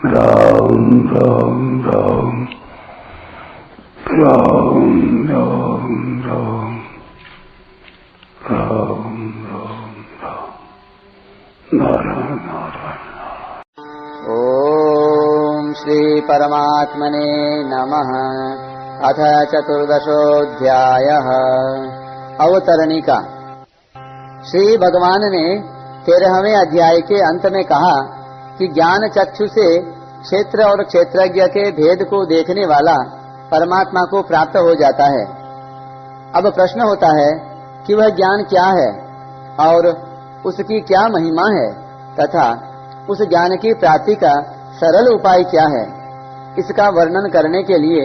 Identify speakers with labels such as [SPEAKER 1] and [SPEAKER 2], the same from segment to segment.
[SPEAKER 1] राम राम राम राम राम राम राम राम राम नारायण नारायण।
[SPEAKER 2] ओम श्री परमात्मने नमः। अथ चतुर्दशोऽध्यायः। अवतरणिका। श्री भगवान ने 13वें अध्याय के अंत में कहा कि ज्ञान चक्षु से क्षेत्र और क्षेत्रज्ञ के भेद को देखने वाला परमात्मा को प्राप्त हो जाता है। अब प्रश्न होता है कि वह ज्ञान क्या है और उसकी क्या महिमा है तथा उस ज्ञान की प्राप्ति का सरल उपाय क्या है। इसका वर्णन करने के लिए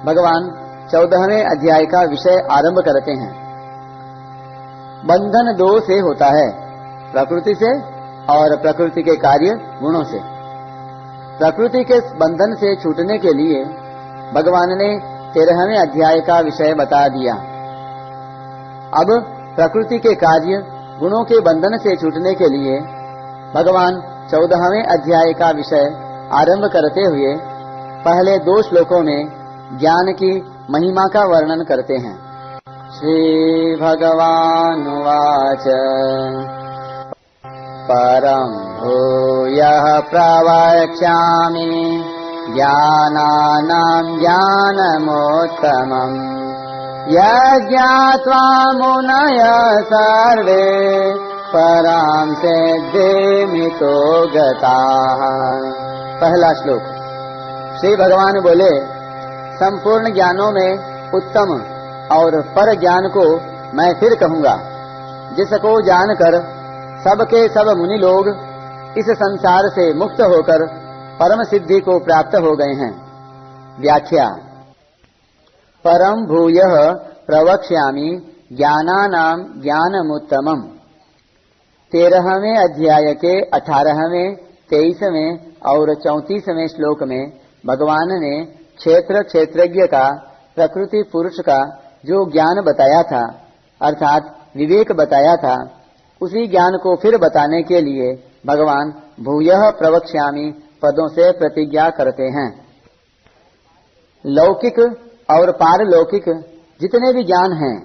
[SPEAKER 2] भगवान 14वें अध्याय का विषय आरंभ करते हैं। बंधन दो से होता है, प्रकृति से और प्रकृति के कार्य गुणों से। प्रकृति के बंधन से छूटने के लिए भगवान ने 13वें अध्याय का विषय बता दिया। अब प्रकृति के कार्य गुणों के बंधन से छूटने के लिए भगवान 14वें अध्याय का विषय आरंभ करते हुए पहले 2 श्लोकों में ज्ञान की महिमा का वर्णन करते हैं। श्री भगवानुवाच परं भूयः प्रवक्ष्यामि ज्ञानानां ज्ञानमोत्तमम् यज्ञात्वा मुनयः सर्वे परां सिद्धिमितो गताः। पहला श्लोक। श्री भगवान बोले, संपूर्ण ज्ञानों में उत्तम और पर ज्ञान को मैं फिर कहूँगा, जिसको जानकर सबके सब मुनि लोग इस संसार से मुक्त होकर परम सिद्धि को प्राप्त हो गए हैं। व्याख्या। परम भूयः प्रवक्ष्यामि ज्ञानानां ज्ञानमुत्तमम्। 13वें अध्याय के 18वें, 23वें और 34वें श्लोक में भगवान ने क्षेत्र क्षेत्रज्ञ का, प्रकृति पुरुष का जो ज्ञान बताया था अर्थात विवेक बताया था, उसी ज्ञान को फिर बताने के लिए भगवान भूयः प्रवक्ष्यामि पदों से प्रतिज्ञा करते हैं। लौकिक और पारलौकिक जितने भी ज्ञान हैं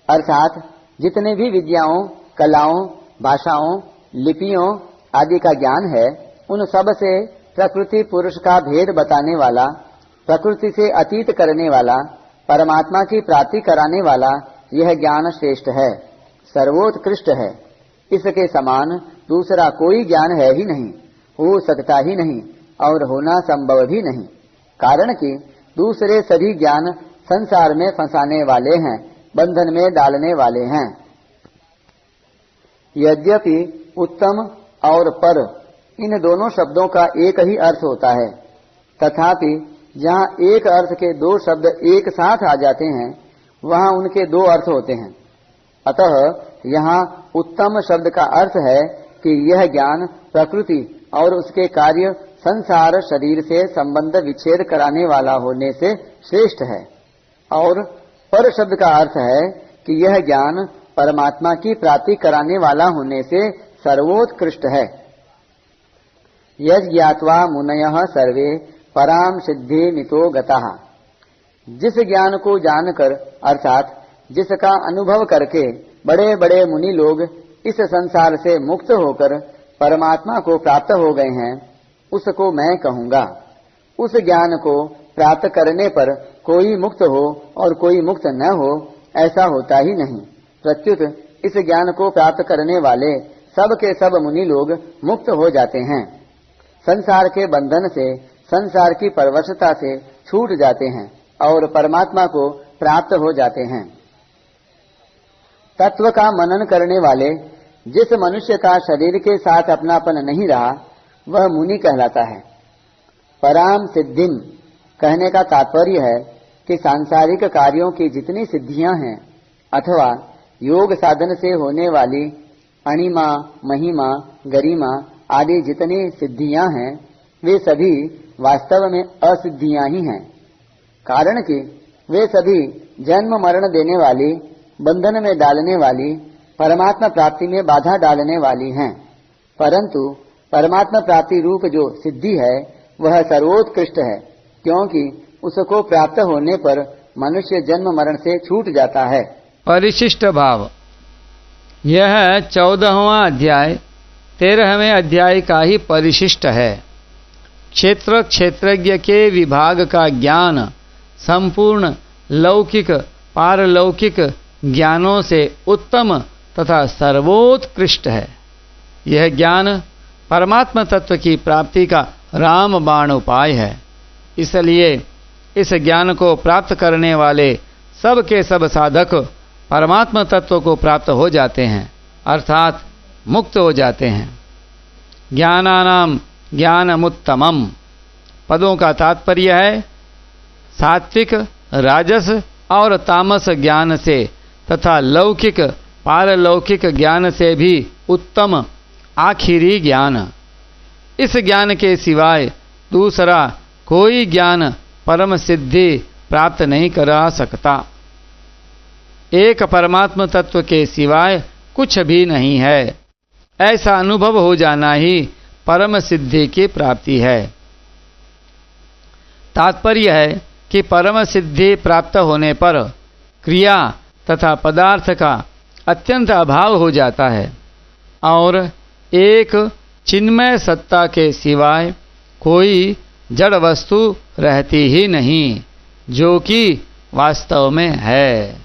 [SPEAKER 2] अर्थात जितने भी विद्याओं, कलाओं, भाषाओं, लिपियों आदि का ज्ञान है, उन सब से प्रकृति पुरुष का भेद बताने वाला, प्रकृति से अतीत करने वाला, परमात्मा की प्राप्ति कराने वाला यह ज्ञान श्रेष्ठ है, सर्वोत्कृष्ट है। इसके समान दूसरा कोई ज्ञान है ही नहीं, हो सकता ही नहीं और होना संभव भी नहीं। कारण कि दूसरे सभी ज्ञान संसार में फंसाने वाले हैं, बंधन में डालने वाले हैं। यद्यपि उत्तम और पर इन दोनों शब्दों का एक ही अर्थ होता है, तथापि जहाँ एक अर्थ के 2 शब्द एक साथ आ जाते हैं वहाँ उनके 2 अर्थ होते हैं। अतः यहाँ उत्तम शब्द का अर्थ है कि यह ज्ञान प्रकृति और उसके कार्य संसार शरीर से संबंध विच्छेद कराने वाला होने से श्रेष्ठ है, और पर शब्द का अर्थ है कि यह ज्ञान परमात्मा की प्राप्ति कराने वाला होने से सर्वोत्कृष्ट है। यज् ज्ञात्वा मुनयः सर्वे पराम सिद्धि मितो गताः। जिस ज्ञान को जानकर अर्थात जिसका अनुभव करके बड़े बड़े मुनि लोग इस संसार से मुक्त होकर परमात्मा को प्राप्त हो गए हैं, उसको मैं कहूँगा। उस ज्ञान को प्राप्त करने पर कोई मुक्त हो और कोई मुक्त न हो, ऐसा होता ही नहीं। प्रत्युत इस ज्ञान को प्राप्त करने वाले सब के सब मुनि लोग मुक्त हो जाते हैं, संसार के बंधन से, संसार की परवशता से छूट जाते हैं और परमात्मा को प्राप्त हो जाते हैं। तत्व का मनन करने वाले जिस मनुष्य का शरीर के साथ अपनापन नहीं रहा वह मुनि कहलाता है। पराम सिद्धिम कहने का तात्पर्य है कि सांसारिक कार्यों की जितनी सिद्धियां हैं अथवा योग साधन से होने वाली अणिमा, महिमा, गरिमा आदि जितनी सिद्धियां हैं वे सभी वास्तव में असिद्धियां ही हैं। कारण कि वे सभी जन्म मरण देने वाली, बंधन में डालने वाली, परमात्मा प्राप्ति में बाधा डालने वाली हैं। परंतु परमात्मा प्राप्ति रूप जो सिद्धि है वह सर्वोत्कृष्ट है, क्योंकि उसको प्राप्त होने पर मनुष्य जन्म मरण से छूट जाता है।
[SPEAKER 3] परिशिष्ट भाव। यह 14वां अध्याय 13वें अध्याय का ही परिशिष्ट है। क्षेत्र क्षेत्रज्ञ के विभाग का ज्ञान संपूर्ण लौकिक पारलौकिक ज्ञानों से उत्तम तथा सर्वोत्कृष्ट है। यह ज्ञान परमात्म तत्व की प्राप्ति का रामबाण उपाय है। इसलिए इस ज्ञान को प्राप्त करने वाले सब के सब साधक परमात्म तत्व को प्राप्त हो जाते हैं, अर्थात मुक्त हो जाते हैं। ज्ञानानाम ज्ञानमुत्तमम पदों का तात्पर्य है सात्विक, राजस और तामस ज्ञान से तथा लौकिक पारलौकिक ज्ञान से भी उत्तम आखिरी ज्ञान। इस ज्ञान के सिवाय दूसरा कोई ज्ञान परम सिद्धि प्राप्त नहीं करा सकता। एक परमात्म तत्व के सिवाय कुछ भी नहीं है, ऐसा अनुभव हो जाना ही परम सिद्धि की प्राप्ति है। तात्पर्य है कि परम सिद्धि प्राप्त होने पर क्रिया तथा पदार्थ का अत्यंत अभाव हो जाता है और एक चिन्मय सत्ता के सिवाय कोई जड़ वस्तु रहती ही नहीं, जो कि वास्तव में है।